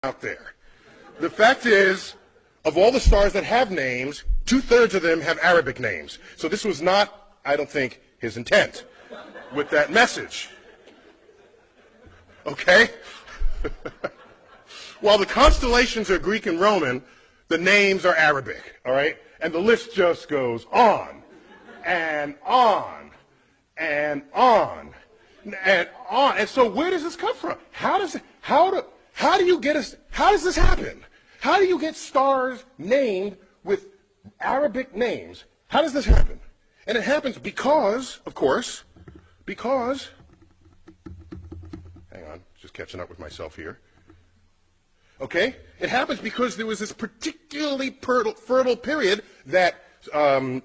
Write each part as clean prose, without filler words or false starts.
out there. The fact is, of all the stars that have names, 2/3 of them have Arabic names. So this was not, I don't think, his intent with that message. Okay? While the constellations are Greek and Roman, the names are Arabic, all right? And the list just goes on and on and on and on. And so where does this come from? How does this happen? How do you get stars named with Arabic names? How does this happen? And it happens because, of course, hang on, just catching up with myself here. Okay? It happens because there was this particularly fertile period that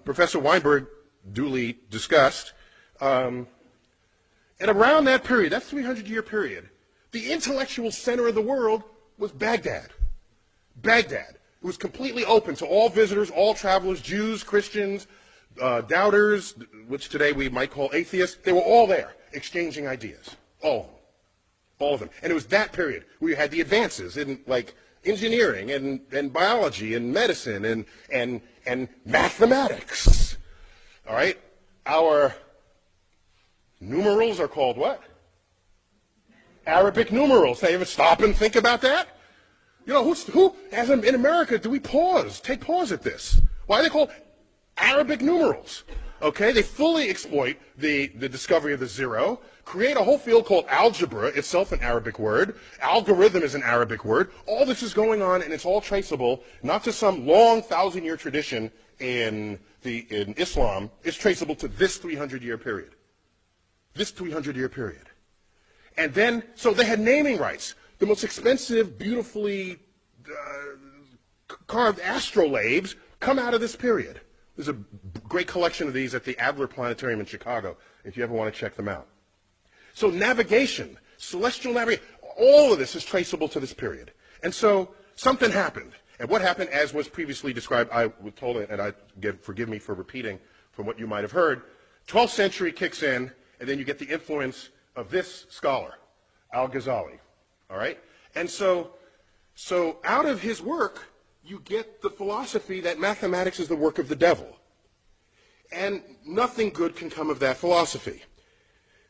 Professor Weinberg duly discussed. And around that period, that 300-year period, the intellectual center of the world was Baghdad. Baghdad. It was completely open to all visitors, all travelers, Jews, Christians, doubters, which today we might call atheists. They were all there, exchanging ideas. All of them. All of them. And it was that period where you had the advances in, like, engineering and biology and medicine and mathematics. All right? Our numerals are called what? Arabic numerals. Now, you ever stop and think about that? You know, in America, do we take pause at this? Why are they called Arabic numerals? Okay, they fully exploit the discovery of the zero, create a whole field called algebra, itself an Arabic word. Algorithm is an Arabic word. All this is going on, and it's all traceable, not to some long 1,000-year tradition in Islam. It's traceable to this 300-year period. This 300-year period. And then, so they had naming rights. The most expensive, beautifully carved astrolabes come out of this period. There's a great collection of these at the Adler Planetarium in Chicago, if you ever want to check them out. So navigation, celestial navigation, all of this is traceable to this period. And so something happened. And what happened, as was previously described, I was told, and forgive me for repeating from what you might have heard, 12th century kicks in, and then you get the influence of this scholar, Al-Ghazali. All right? And so out of his work, you get the philosophy that mathematics is the work of the devil. And nothing good can come of that philosophy.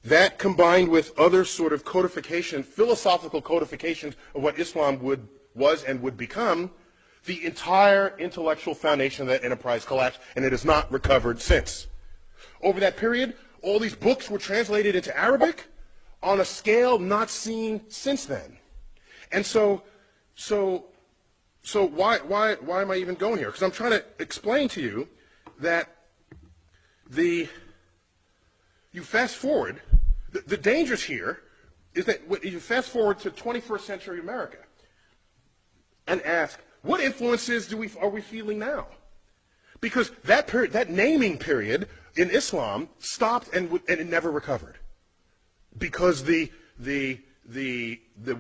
That, combined with other sort of codification, philosophical codifications of what Islam was and would become, the entire intellectual foundation of that enterprise collapsed, and it has not recovered since. Over that period, all these books were translated into Arabic on a scale not seen since then. And so why am I even going here? Because I'm trying to explain to you that you fast forward, the dangers here is that you fast forward to 21st century America and ask, what influences are we feeling now? Because that period, that naming period in Islam stopped and it never recovered. Because the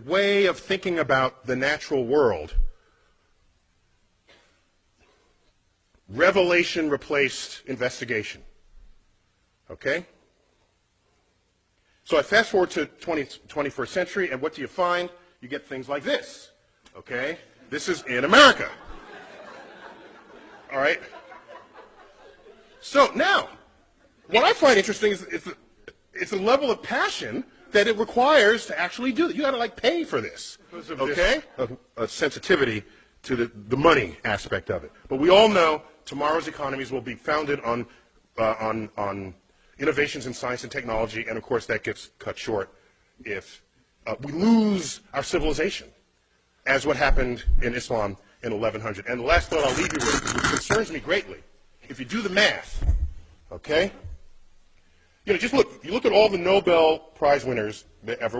way of thinking about the natural world, revelation replaced investigation. Okay? So I fast forward to 21st century, and what do you find? You get things like this. Okay? This is in America. All right? So now, what I find interesting is it's a level of passion that it requires to actually do it. You got to, like, pay for this. Okay? A sensitivity to the money aspect of it. But we all know tomorrow's economies will be founded on innovations in science and technology, and of course that gets cut short if we lose our civilization, as what happened in Islam in 1100. And the last thought I'll leave you with, which concerns me greatly, if you do the math, okay? You know, just look. You look at all the Nobel Prize winners that ever